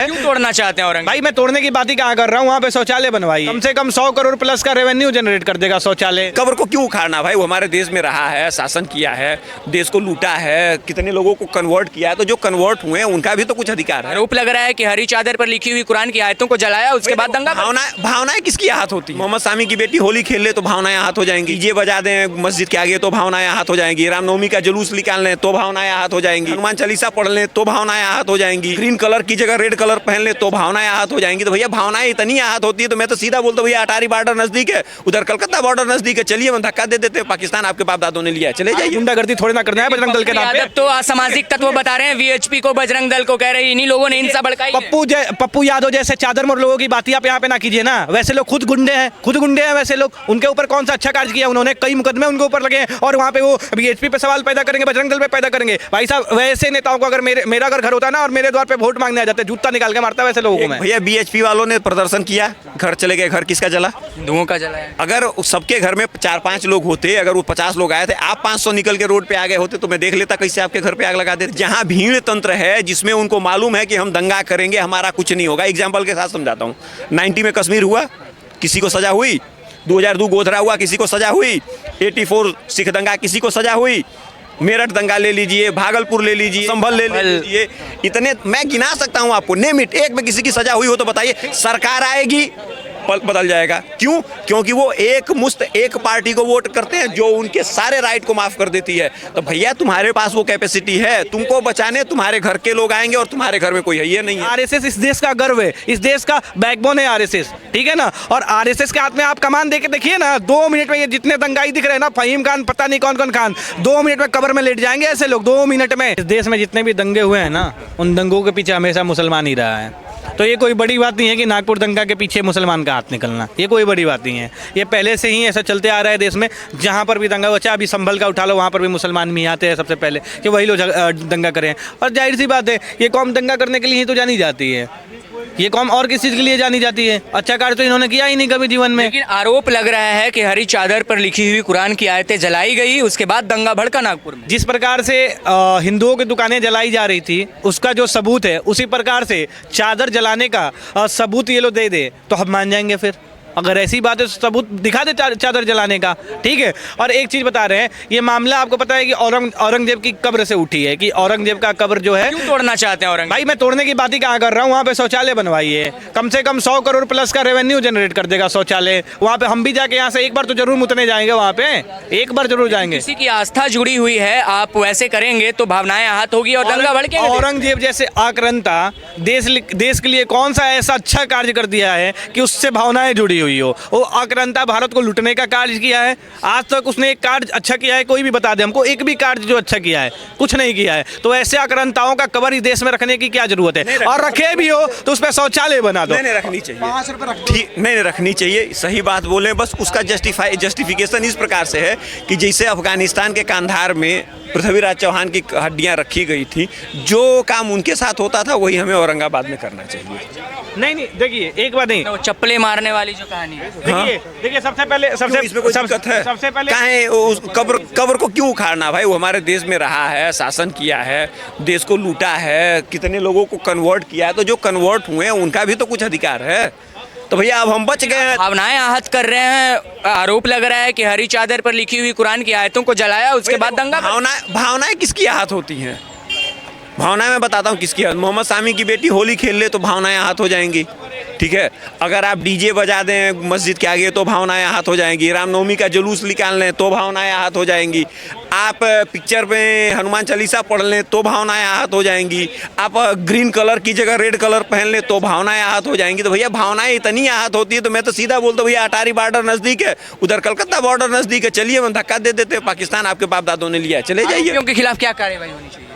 क्यों तोड़ना चाहते हैं औरंगाबाद? भाई मैं तोड़ने की बात ही कहाँ कर रहा हूँ, वहाँ पे शौचालय बनवाई, कम से कम 100 करोड़ प्लस का रेवेन्यू जनरेट कर देगा शौचालय। कब्र को क्यों उखाड़ना भाई, वो हमारे देश में रहा है, शासन किया है, देश को लूटा है, कितने लोगों को कन्वर्ट किया है, तो जो कन्वर्ट हुए हैं उनका भी तो कुछ अधिकार है। आरोप लग रहा है कि हरी चादर पर लिखी हुई कुरान की आयतों को जलाया, उसके बाद दंगा। भावनाएं किसकी आहत होती है? मोहम्मद शामी की बेटी होली खेल ले तो भावनाएं आहत हो जाएंगी, डीजे बजा दें मस्जिद के आगे तो भावनाएं आहत हो जाएंगी, रामनवमी का जुलूस निकाल लें तो भावनाएं आहत हो जाएंगी, हनुमान चालीसा पढ़ लें तो भावनाएं आहत हो जाएंगी, ग्रीन कलर की जगह रेड कलर पहन ले तो भावनाएं आहत हो जाएंगी। तो भैया भावनाएं इतनी आहत होती है तो मैं तो सीधा बोलता हूँ भैया अटारी बॉर्डर नजदीक है, उधर कलकत्ता बॉर्डर नजदीक है, चलिए हम धक्का दे देते हैं, पाकिस्तान आपके बाप दादों ने लिया है, चले जाइए। गुंडागर्दी थोड़ी ना करना है बजरंग दल के नाम पे। तो असामाजिक तत्व बता रहे हैं वीएचपी को, बजरंग दल को कह रहे हैं इन्हीं लोगों ने हिंसा भड़काई है। पप्पू यादव जैसे चादर मोर लोगों की बात आप यहाँ पे ना कीजिए ना, वैसे लोग खुद गुंडे हैं वैसे लोग, उनके ऊपर कौन सा अच्छा कार्य किया उन्होंने, कई मुकदमे उनके ऊपर लगे हैं और वहाँ पे वो वीएचपी पे सवाल पैदा करेंगे, बजरंग दल पे पैदा करेंगे। भाई साहब वैसे नेताओं को अगर मेरा अगर घर होता ना और मेरे द्वार पे वोट मांगने आ जाते, जूता निकाल के मारता वैसे लोगों को मैं। भैया बीएचपी वालों ने प्रदर्शन किया, घर चले गए, घर किसका जला? हिंदुओं का जला है। अगर सबके घर में 4-5 लोग होते, अगर वो 50 लोग आए थे, आप 500 निकल के रोड पे आ गए होते तो मैं देख लेता कैसे आपके घर पे आग लगा देते। जहां भीड़ तंत्र है, जिसमें उनको मालूम है कि हम दंगा करेंगे, हमारा कुछ नहीं होगा। एग्जाम्पल के साथ समझाता हूँ, 90 में कश्मीर हुआ, किसी को सजा हुई, 2002 गोधरा हुआ, किसी को सजा हुई, 84 सिख दंगा, किसी को सजा हुई, मेरठ दंगा ले लीजिए, भागलपुर ले लीजिए, संभल ले लीजिए, इतने मैं गिना सकता हूं आपको, नेम इट, एक में किसी की सजा हुई हो तो बताइए। सरकार आएगी बदल जाएगा, क्यों? क्योंकि वो एक मुश्त एक पार्टी को वोट करते हैं जो उनके सारे राइट को माफ कर देती है। तो भैया तुम्हारे पास वो कैपेसिटी है, तुमको बचाने तुम्हारे घर के लोग आएंगे और तुम्हारे घर में कोई है ये नहीं है। आरएसएस इस देश का गर्व है, इस देश का बैकबोन है आरएसएस, ठीक है ना। और आरएसएस के हाथ में आप कमान देके देखिए ना, 2 मिनट में ये जितने दंगाई दिख रहे हैं ना, फहीम खान पता नहीं कौन कौन खान, 2 मिनट में कब्र में लेट जाएंगे ऐसे लोग, 2 मिनट में। इस देश में जितने भी दंगे हुए हैं ना, उन दंगों के पीछे हमेशा मुसलमान ही रहा है। तो ये कोई बड़ी बात नहीं है कि नागपुर दंगा के पीछे मुसलमान का हाथ निकलना, ये कोई बड़ी बात नहीं है। ये पहले से ही ऐसा चलते आ रहा है देश में, जहाँ पर भी दंगा हो, चाहे अभी संभल का उठा लो, वहाँ पर भी मुसलमान भी आते हैं सबसे पहले कि वही लोग दंगा करें। और जाहिर सी बात है, ये कौम दंगा करने के लिए ही तो जानी जाती है, ये कौम और किस चीज़ के लिए जानी जाती है? अच्छा कार्य तो इन्होंने किया ही नहीं कभी जीवन में। लेकिन आरोप लग रहा है कि हरी चादर पर लिखी हुई कुरान की आयतें जलाई गई, उसके बाद दंगा भड़का नागपुर में। जिस प्रकार से हिंदुओं की दुकानें जलाई जा रही थी, उसका जो सबूत है, उसी प्रकार से चादर जलाने का सबूत ये लोग दे दे तो हम मान जाएंगे। फिर अगर ऐसी बात है तो सबूत दिखा दे चादर जलाने का, ठीक है। और एक चीज़ बता रहे हैं, ये मामला आपको पता है कि औरंगजेब की कब्र से उठी है, कि औरंगजेब का कब्र जो है। क्यों तोड़ना चाहते हैं औरंगजेब? भाई मैं तोड़ने की बात ही कहाँ कर रहा हूँ, वहाँ पे शौचालय बनवाई है, कम से कम 100 करोड़ प्लस का रेवेन्यू जनरेट कर देगा शौचालय। वहाँ पे हम भी जाके यहाँ से एक बार तो जरूर मुतने जाएंगे, वहाँ पे एक बार जरूर जाएंगे। किसी की आस्था जुड़ी हुई है, आप वैसे करेंगे तो भावनाएं आहत होगी और दंगा भड़केगा। औरंगजेब जैसे आक्रांता देश के लिए कौन सा ऐसा अच्छा कार्य कर दिया है कि उससे भावनाएं जुड़ी हुई हो? वो आक्रांता भारत को लूटने का कार्य किया है, आज तक उसने एक कार्य अच्छा किया है? कोई भी बता दे हमको एक भी कार्य जो अच्छा किया है? कुछ नहीं किया है। तो ऐसे आक्रांताओं का कब्र इस देश में रखने की क्या जरूरत है? और रखे भी हो तो उस पर शौचालय बना दो। नहीं रखनी चाहिए, ठीक नहीं रखनी चाहिए, सही बात बोले। बस उसका जस्टिफिकेशन इस प्रकार से है कि जैसे अफगानिस्तान के कांधार में पृथ्वीराज चौहान की हड्डियां रखी गई थी, जो काम उनके साथ होता था वही हमें औरंगाबाद में करना चाहिए। नहीं देखिए एक बात नहीं, तो चप्पलें मारने वाली जो कहानी है, देखिए सबसे पहले इसमें कोई दिक्कत है? सबसे पहले काहे उस कब्र को क्यों उखाड़ना भाई, वो हमारे देश में रहा है, शासन किया है, देश को लूटा है, कितने लोगों को कन्वर्ट किया है, तो जो कन्वर्ट हुए हैं उनका भी तो कुछ अधिकार है। तो भैया अब हम बच गए हैं। भावनाएं आहत कर रहे हैं, आरोप लग रहा है कि हरी चादर पर लिखी हुई कुरान की आयतों को जलाया, उसके बाद दंगा। भावनाएं किसकी आहत होती हैं? भावनाएं मैं बताता हूँ किसकी। मोहम्मद शामी की बेटी होली खेल ले तो भावनाएं आहत हो जाएंगी, ठीक है। अगर आप डीजे बजा दें मस्जिद के आगे तो भावनाएं आहत हो जाएंगी, रामनवमी का जुलूस निकाल लें तो भावनाएं आहत हो जाएंगी, आप पिक्चर में हनुमान चालीसा पढ़ लें तो भावनाएं आहत हो जाएंगी, आप ग्रीन कलर की जगह रेड कलर पहन लें तो भावनाएं आहत हो जाएंगी। तो भैया भावनाएं इतनी आहत होती है तो मैं तो सीधा बोलता हूँ भैया अटारी बॉर्डर नजदीक है, उधर कलकत्ता बॉर्डर नजदीक है, चलिए हम धक्का दे देते हैं, पाकिस्तान आपके बाप दादों ने लिया है, चले जाइए। उनके खिलाफ क्या कार्रवाई होनी चाहिए?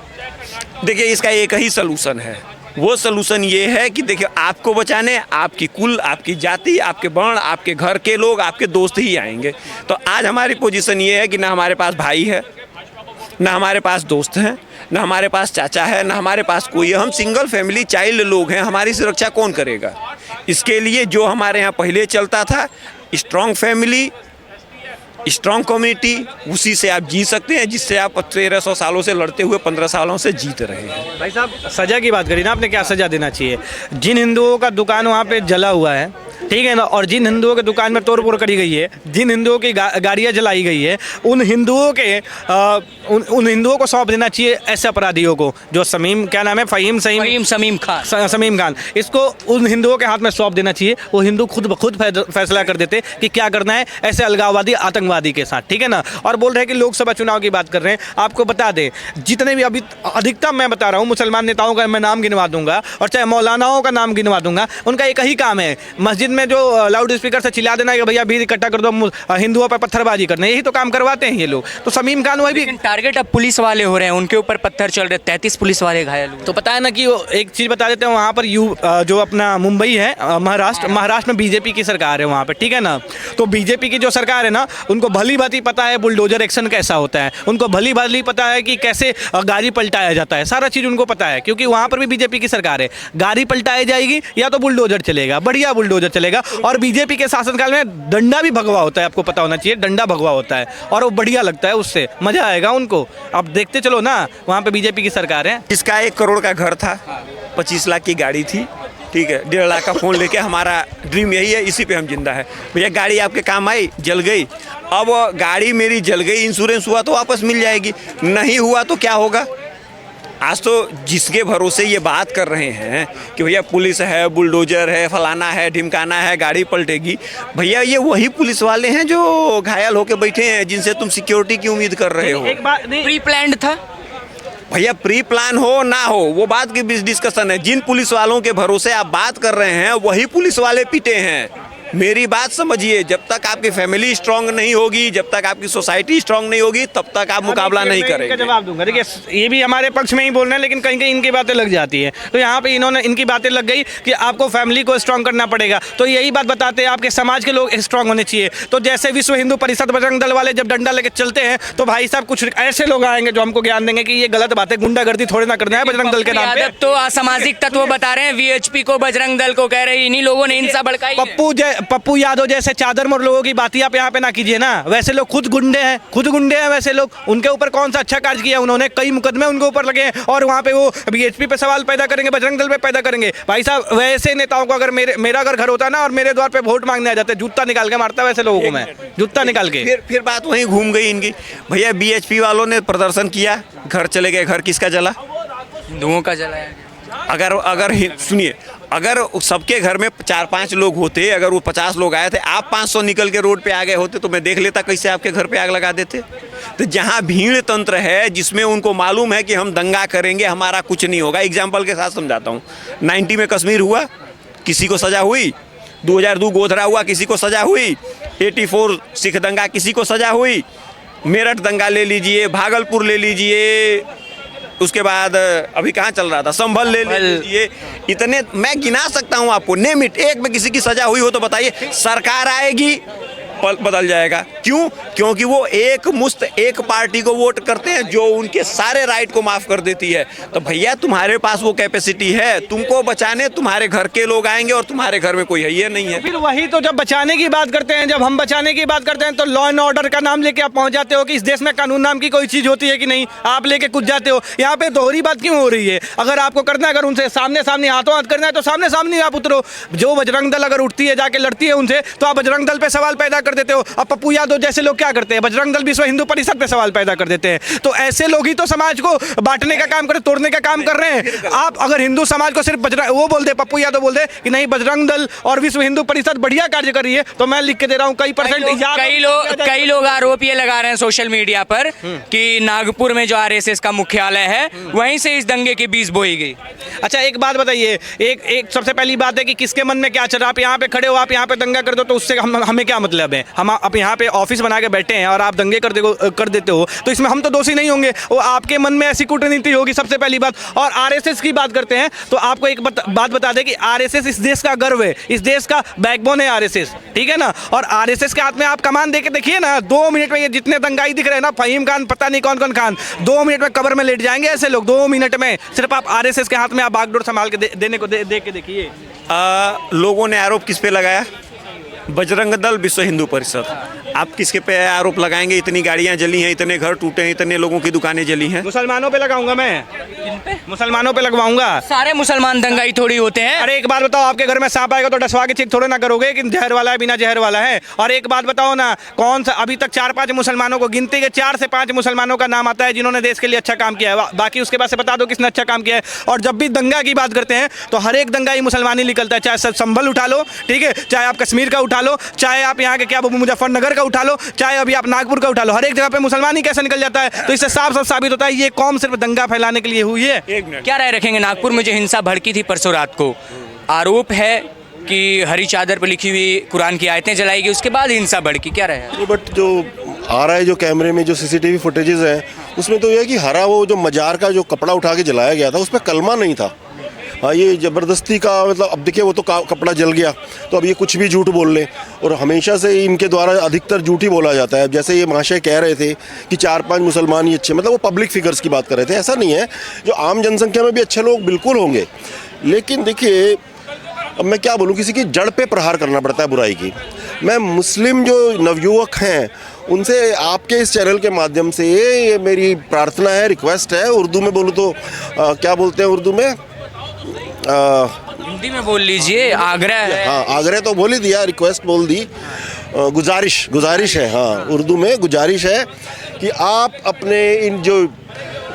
देखिए इसका एक ही सलूशन है, वो सलूशन ये है कि देखिए आपको बचाने आपकी कुल, आपकी जाति, आपके वर्ण, आपके घर के लोग, आपके दोस्त ही आएंगे। तो आज हमारी पोजीशन ये है कि ना हमारे पास भाई है, ना हमारे पास दोस्त हैं, ना हमारे पास चाचा है, ना हमारे पास कोई है। हम सिंगल फैमिली चाइल्ड लोग हैं, हमारी सुरक्षा कौन करेगा? इसके लिए जो हमारे यहाँ पहले चलता था, स्ट्रॉन्ग फैमिली, स्ट्रांग कम्युनिटी, उसी से आप जी सकते हैं जिससे आप 1300 सालों से लड़ते हुए 15 सालों से जीत रहे हैं। भाई साहब सजा की बात करी ना आपने, क्या सजा देना चाहिए? जिन हिंदुओं का दुकान वहाँ पे जला हुआ है, ठीक है ना, और जिन हिंदुओं के दुकान में तोड़ फोड़ करी गई है, जिन हिंदुओं की गाड़ियाँ जलाई गई है, उन हिंदुओं को सौंप देना चाहिए ऐसे अपराधियों को, जो समीम, क्या नाम है, समीम खान। समीम खान, इसको उन हिंदुओं के हाथ में सौंप देना चाहिए। वो हिंदू खुद फैसला कर देते कि क्या करना है ऐसे अलगाववादी आतंकवादी के साथ, ठीक है ना। और बोल रहे हैं कि लोकसभा चुनाव की बात कर रहे हैं। आपको बता दें, जितने भी अभी अधिकतम मैं बता रहा हूँ मुसलमान नेताओं का मैं नाम गिनवा दूंगा, और चाहे मौलानाओं का नाम गिनवा दूंगा, उनका एक ही काम है, मस्जिद में जो लाउड स्पीकर से चिल्ला देना कि भैया भीड़ इकट्ठा कर दो, हिंदुओं पर पत्थरबाजी करना, यही तो काम करवाते हैं ये लोग। तो समीम खान वही भी टारगेट अब पुलिस वाले हो रहे हैं, उनके ऊपर पत्थर चल रहे, 33 पुलिस वाले घायल हुए। तो पता है ना कि वो एक चीज़ बता देते हैं, वहाँ पर जो अपना मुंबई है, महाराष्ट्र में बीजेपी की सरकार है वहाँ पे, ठीक है ना। तो बीजेपी की जो सरकार है ना, उनको भली भांति पता है बुलडोजर एक्शन कैसा होता है, उनको भली भांति पता है कि कैसे गाड़ी पलटाया जाता है, सारा चीज़ उनको पता है, क्योंकि वहाँ पर भी बीजेपी की सरकार है। गाड़ी पलटाई जाएगी या तो बुलडोजर चलेगा, बढ़िया बुलडोजर चलेगा। और बीजेपी के शासनकाल में डंडा भी भगवा होता है, आपको पता होना चाहिए, डंडा भगवा होता है, और वो बढ़िया लगता है, उससे मजा आएगा उनको। अब देखते चलो ना, वहाँ पे बीजेपी की सरकार है। इसका 1 करोड़ का घर था, 25 लाख की गाड़ी थी, ठीक है, 1.5 लाख का फ़ोन लेके, हमारा ड्रीम यही है, इसी पे हम जिंदा है। भैया गाड़ी आपके काम आई, जल गई, अब गाड़ी मेरी जल गई, इंश्योरेंस हुआ तो वापस मिल जाएगी, नहीं हुआ तो क्या होगा? आज तो जिसके भरोसे ये बात कर रहे हैं कि भैया पुलिस है, बुलडोजर है, फलाना है, ढिमकाना है, गाड़ी पलटेगी, भैया ये वही पुलिस वाले हैं जो घायल होके बैठे हैं, जिनसे तुम सिक्योरिटी की उम्मीद कर रहे हो। एक बात प्री प्लान्ड था भैया, प्री प्लान हो ना हो वो बात की डिस्कशन है। जिन पुलिस वालों के भरोसे आप बात कर रहे हैं वही पुलिस वाले पिटे हैं। मेरी बात समझिए, जब तक आपकी फैमिली स्ट्रांग नहीं होगी, जब तक आपकी सोसाइटी स्ट्रांग नहीं होगी, तब तक आप मुकाबला नहीं करेंगे। जवाब दूंगा, देखिए ये भी हमारे पक्ष में ही बोल रहे हैं, लेकिन कहीं कहीं इनकी बातें लग जाती है। तो यहाँ पे इनकी बातें लग गई कि आपको फैमिली को स्ट्रांग करना पड़ेगा, तो यही बात बताते हैं आपके समाज के लोग स्ट्रांग होने चाहिए। तो जैसे विश्व हिंदू परिषद बजरंग दल वाले जब डंडा लेके चलते हैं, तो भाई साहब कुछ ऐसे लोग आएंगे जो हमको ज्ञान देंगे कि ये गलत बात है, गुंडागर्दी थोड़ी ना करना है बजरंग दल के नाम पे। तो असामाजिक तत्व बता रहे हैं, वीएचपी को बजरंग दल को कह रहे हैं, इन्हीं लोगों ने हिंसा भड़काई है। पप्पू यादव जैसे चादर मोर लोगों की बात आप यहाँ पे ना कीजिए ना। वैसे लोग खुद गुंडे हैं वैसे लोग। उनके ऊपर कौन सा अच्छा कार्य किया उन्होंने? कई मुकदमे उनके ऊपर लगे हैं, और वहाँ पे वो बीएचपी पे सवाल पैदा करेंगे, बजरंग दल पे पैदा करेंगे। भाई साहब वैसे नेताओं को अगर मेरा अगर घर होता ना और मेरे द्वार पे वोट मांगने आ जाते, जूता निकाल के मारता वैसे लोगों को मैं, जूता निकाल के। फिर बात वहीं घूम गई इनकी। भैया बीएचपी वालों ने प्रदर्शन किया, घर चले गए, घर किसका जला? हिंदुओं का जलाया। अगर सुनिए, अगर सबके घर में 4-5 लोग होते, अगर वो 50 लोग आए थे, आप 500 निकल के रोड पे आ गए होते तो मैं देख लेता कैसे आपके घर पे आग लगा देते। तो जहाँ भीड़ तंत्र है, जिसमें उनको मालूम है कि हम दंगा करेंगे, हमारा कुछ नहीं होगा। एग्जाम्पल के साथ समझाता हूँ। 90 में कश्मीर हुआ, किसी को सजा हुई। 2002 गोधरा हुआ, किसी को सजा हुई। 84 सिख दंगा, किसी को सजा हुई। मेरठ दंगा ले लीजिए, भागलपुर ले लीजिए, उसके बाद अभी कहाँ चल रहा था, संभल ले लीजिए। इतने मैं गिना सकता हूँ आपको, नेम इट। एक में किसी की सजा हुई हो तो बताइए। सरकार आएगी, बदल जाएगा। क्यों? क्योंकि वो एक पार्टी को वोट करते हैं जो उनके सारे राइट को माफ कर देती है। तो भैया तुम्हारे पास वो कैपेसिटी है, तुमको बचाने तुम्हारे घर के लोग आएंगे, और तुम्हारे घर में कोई है ये नहीं है। फिर वही तो जब बचाने की बात करते हैं, जब हम बचाने की बात करते हैं, तो लॉ एंड ऑर्डर का नाम लेके आप पहुंच जाते हो कि इस देश में कानून नाम की कोई चीज होती है कि नहीं, आप लेके कुछ जाते हो। यहाँ पे दोहरी बात क्यों हो रही है? अगर आपको करना है, अगर उनसे सामने हाथों हाथ करना है, तो सामने आप उतरो। जो बजरंग दल अगर उठती है, जाके लड़ती है उनसे, तो आप बजरंग दल पे सवाल पैदा कर देते हो। अब पप्पू यादव जैसे लोग क्या करते हैं? बजरंग दल विश्व हिंदू परिषद पे सवाल पैदा कर देते हैं। तो ऐसे लोग ही तो समाज को बांटने का काम तोड़ने का काम कर रहे हैं। आप अगर हिंदू समाज को सिर्फ वो बोल दे, पप्पू यादव बोल दे कि नहीं बजरंग दल और विश्व हिंदू परिषद बढ़िया कार्य कर रही है, तो मैं लिख के दे रहा हूँ कई लोग आरोप ये लगा रहे हैं सोशल मीडिया पर कि नागपुर में जो आरएसएस का मुख्यालय है, वहीं से इस दंगे की बीज बोई गई। अच्छा एक बात बताइए, एक सबसे पहली बात है कि किसके मन में क्या चल रहा है। आप यहाँ पे खड़े हो, आप यहाँ पे दंगा कर दो, तो उससे हमें क्या मतलब है? हम आप यहाँ पे ऑफिस बना के बैठे हैं और आप दंगे कर देते हो, तो इसमें हम तो दोषी नहीं होंगे। वो आपके मन में ऐसी कूटनीति होगी, सबसे पहली बात। और आरएसएस की बात करते हैं, तो आपको एक बात बता दें कि आरएसएस इस देश का गर्व है, इस देश का बैकबोन है आरएसएस, ठीक है ना। और आरएसएस के हाथ में आप कमान दे के देखिए ना, 2 मिनट में ये जितने दंगाई दिख रहे हैं ना, फहीम खान पता नहीं कौन खान, 2 मिनट में कब्र में लेट जाएंगे ऐसे लोग। 2 मिनट में सिर्फ आप आरएसएस के हाथ में आप बागडोर संभाल के देने को दे के देखिए। लोगों ने आरोप किस पे लगाया? बजरंग दल, विश्व हिंदू परिषद। आप किसके पे आरोप लगाएंगे? इतनी गाड़ियां जली हैं, इतने घर टूटे हैं, इतने लोगों की दुकानें जली हैं। मुसलमानों पे लगाऊंगा मैं, मुसलमानों पे लगवाऊंगा। सारे मुसलमान दंगाई थोड़ी होते हैं। अरे एक बात बताओ, आपके घर में सांप आएगा तो डसवा के चेक थोड़े ना करोगे कि जहर वाला है बिना जहर वाला है। और एक बात बताओ ना, कौन सा अभी तक 4-5 मुसलमानों को गिनती के 4 से 5 मुसलमानों का नाम आता है जिन्होंने देश के लिए अच्छा काम किया है। बाकी उसके बाद से बता दो किसने अच्छा काम किया है। और जब भी दंगा की बात करते हैं तो हर एक दंगा ही मुसलमान ही निकलता है, चाहे संभल उठा लो, ठीक है, चाहे आप कश्मीर का उठा लो, चाहे आप यहाँ के क्या मुजफ्फरनगर का उठा लो, चाहे अभी आप नागपुर का उठा लो, हर एक जगह पे मुसलमान ही कैसे निकल जाता है। तो इससे साफ साफ साबित होता है ये कौम सिर्फ दंगा फैलाने के लिए हुई है। क्या राय रखेंगे? नागपुर में जो हिंसा भड़की थी परसों रात को, आरोप है कि हरी चादर पर लिखी हुई कुरान की आयतें जलाई गई, उसके बाद हिंसा भड़की, क्या रहा है? बट जो आ रहा है, जो कैमरे में जो सीसीटीवी फुटेजेस हैं, उसमें तो ये है कि हरा वो जो मजार का जो कपड़ा उठा के जलाया गया था उस पर कलमा नहीं था। हाँ, ये ज़बरदस्ती का मतलब, अब देखिए वो तो कपड़ा जल गया तो अब ये कुछ भी झूठ बोल लें। और हमेशा से इनके द्वारा अधिकतर झूठ ही बोला जाता है। जैसे ये महाशय कह रहे थे कि 4-5 मुसलमान ही अच्छे, मतलब वो पब्लिक फिगर्स की बात कर रहे थे। ऐसा नहीं है, जो आम जनसंख्या में भी अच्छे लोग बिल्कुल होंगे। लेकिन देखिए, अब मैं क्या बोलूँ, किसी की जड़ पे प्रहार करना पड़ता है बुराई की। मैं मुस्लिम जो नवयुवक हैं उनसे आपके इस चैनल के माध्यम से ये मेरी प्रार्थना है, रिक्वेस्ट है। उर्दू में बोलूँ तो क्या बोलते हैं उर्दू में? हिंदी में बोल लीजिए। आग्रह है। हाँ, आग्रह तो बोल ही दिया, रिक्वेस्ट बोल दी। गुजारिश है, हाँ, उर्दू में गुजारिश है कि आप अपने इन जो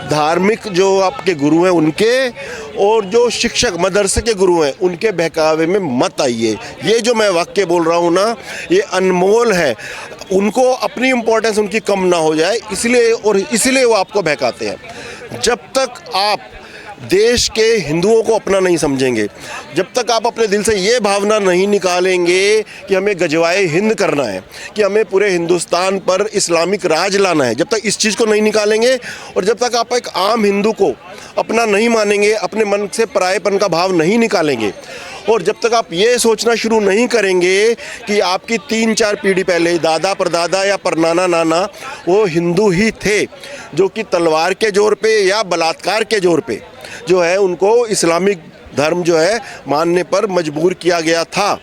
धार्मिक जो आपके गुरु हैं उनके, और जो शिक्षक मदरसे के गुरु हैं उनके बहकावे में मत आइए। ये जो मैं वाक्य बोल रहा हूँ ना, ये अनमोल है। उनको अपनी इम्पोर्टेंस उनकी कम ना हो जाए, इसलिए वो आपको बहकाते हैं। जब तक आप देश के हिंदुओं को अपना नहीं समझेंगे, जब तक आप अपने दिल से ये भावना नहीं निकालेंगे कि हमें गजवाए हिंद करना है, कि हमें पूरे हिंदुस्तान पर इस्लामिक राज लाना है, जब तक इस चीज़ को नहीं निकालेंगे, और जब तक आप एक आम हिंदू को अपना नहीं मानेंगे, अपने मन से परायेपन का भाव नहीं निकालेंगे, और जब तक आप ये सोचना शुरू नहीं करेंगे कि आपकी 3-4 पीढ़ी पहले दादा परदादा या परनाना नाना वो हिंदू ही थे, जो कि तलवार के जोर पे या बलात्कार के जोर पे जो है उनको इस्लामिक धर्म जो है मानने पर मजबूर किया गया था।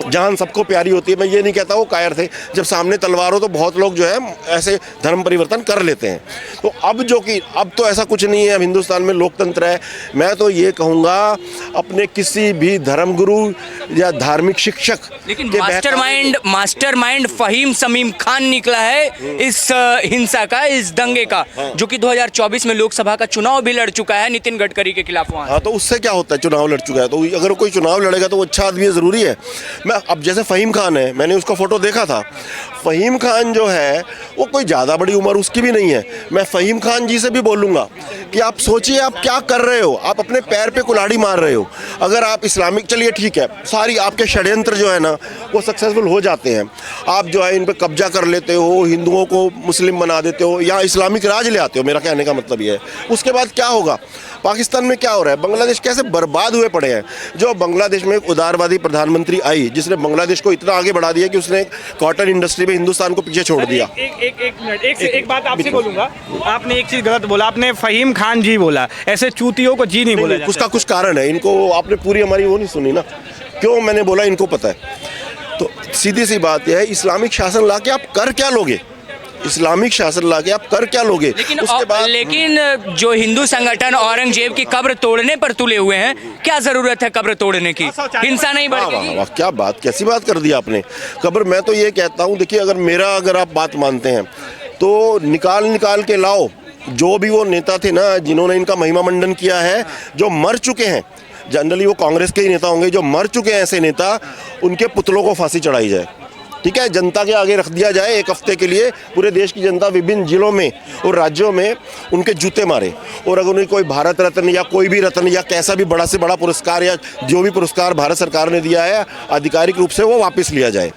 जान सबको प्यारी होती है, मैं ये नहीं कहता वो कायर थे। जब सामने तलवार हो तो बहुत लोग जो है ऐसे धर्म परिवर्तन कर लेते हैं। तो अब तो ऐसा कुछ नहीं है, अब हिंदुस्तान में लोकतंत्र है। मैं तो ये कहूँगा, अपने किसी भी धर्मगुरु या धार्मिक शिक्षक, लेकिन मास्टरमाइंड फहीम समीम खान निकला है इस हिंसा का, इस दंगे का, जो कि 2024 में लोकसभा का चुनाव भी लड़ चुका है नितिन गडकरी के खिलाफ वहाँ। हाँ, तो उससे क्या होता है? चुनाव लड़ चुका है तो अगर कोई चुनाव लड़ेगा तो वो अच्छा आदमी है, ज़रूरी है। अब जैसे फ़हीम खान है, मैंने उसका फ़ोटो देखा था। फ़हीम खान जो है वो कोई ज़्यादा बड़ी उम्र उसकी भी नहीं है। मैं फ़हीम खान जी से भी बोलूँगा कि आप सोचिए आप क्या कर रहे हो, आप अपने पैर पे कुल्हाड़ी मार रहे हो। अगर आप इस्लामिक, चलिए ठीक है, सारी आपके षड्यंत्र जो है ना वो सक्सेसफुल हो जाते हैं। आप जो है इन पर कब्जा कर लेते हो, हिंदुओं को मुस्लिम बना देते हो या इस्लामिक राज ले आते हो। मेरा कहने का मतलब ये है, उसके बाद क्या होगा? पाकिस्तान में क्या हो रहा है? बांग्लादेश कैसे बर्बाद हुए पड़े हैं। जो बांग्लादेश में एक उदारवादी प्रधानमंत्री आई जिसने बांग्लादेश को इतना आगे बढ़ा दिया कि उसने कॉटन इंडस्ट्री में हिंदुस्तान को पीछे छोड़ दिया। एक बात आपसे बोलूंगा, आपने एक चीज गलत बोला, आपने फ़हीम खान जी बोला। ऐसे चूतियों को जी नहीं बोला जाता। उसका कुछ कारण है, इनको आपने पूरी हमारी वो नहीं सुनी ना, क्यों मैंने बोला इनको पता है। तो सीधी सी बात यह है, इस्लामिक शासन ला के आप कर क्या लोगे? इस्लामिक शासन लाके आप कर क्या लोगे? लेकिन जो हिंदू संगठन औरंगजेब की कब्र तोड़ने पर तुले हुए हैं, क्या जरूरत है कब्र तोड़ने की? हिंसा नहीं बढ़ेगी। वाह, क्या बात, कैसी बात कर दी आपने। कब्र, मैं तो ये कहता हूँ, देखिए अगर आप बात मानते हैं तो निकाल के लाओ। जो भी वो नेता थे ना जिन्होंने इनका महिमा मंडन किया है, जो मर चुके हैं, जनरली वो कांग्रेस के ही नेता होंगे, जो मर चुके हैं ऐसे नेता, उनके पुतलों को फांसी चढ़ाई जाए। ठीक है, जनता के आगे रख दिया जाए एक हफ्ते के लिए, पूरे देश की जनता विभिन्न जिलों में और राज्यों में उनके जूते मारे। और अगर उन्हें कोई भारत रत्न या कोई भी रत्न या कैसा भी बड़ा से बड़ा पुरस्कार या जो भी पुरस्कार भारत सरकार ने दिया है आधिकारिक रूप से, वो वापस लिया जाए।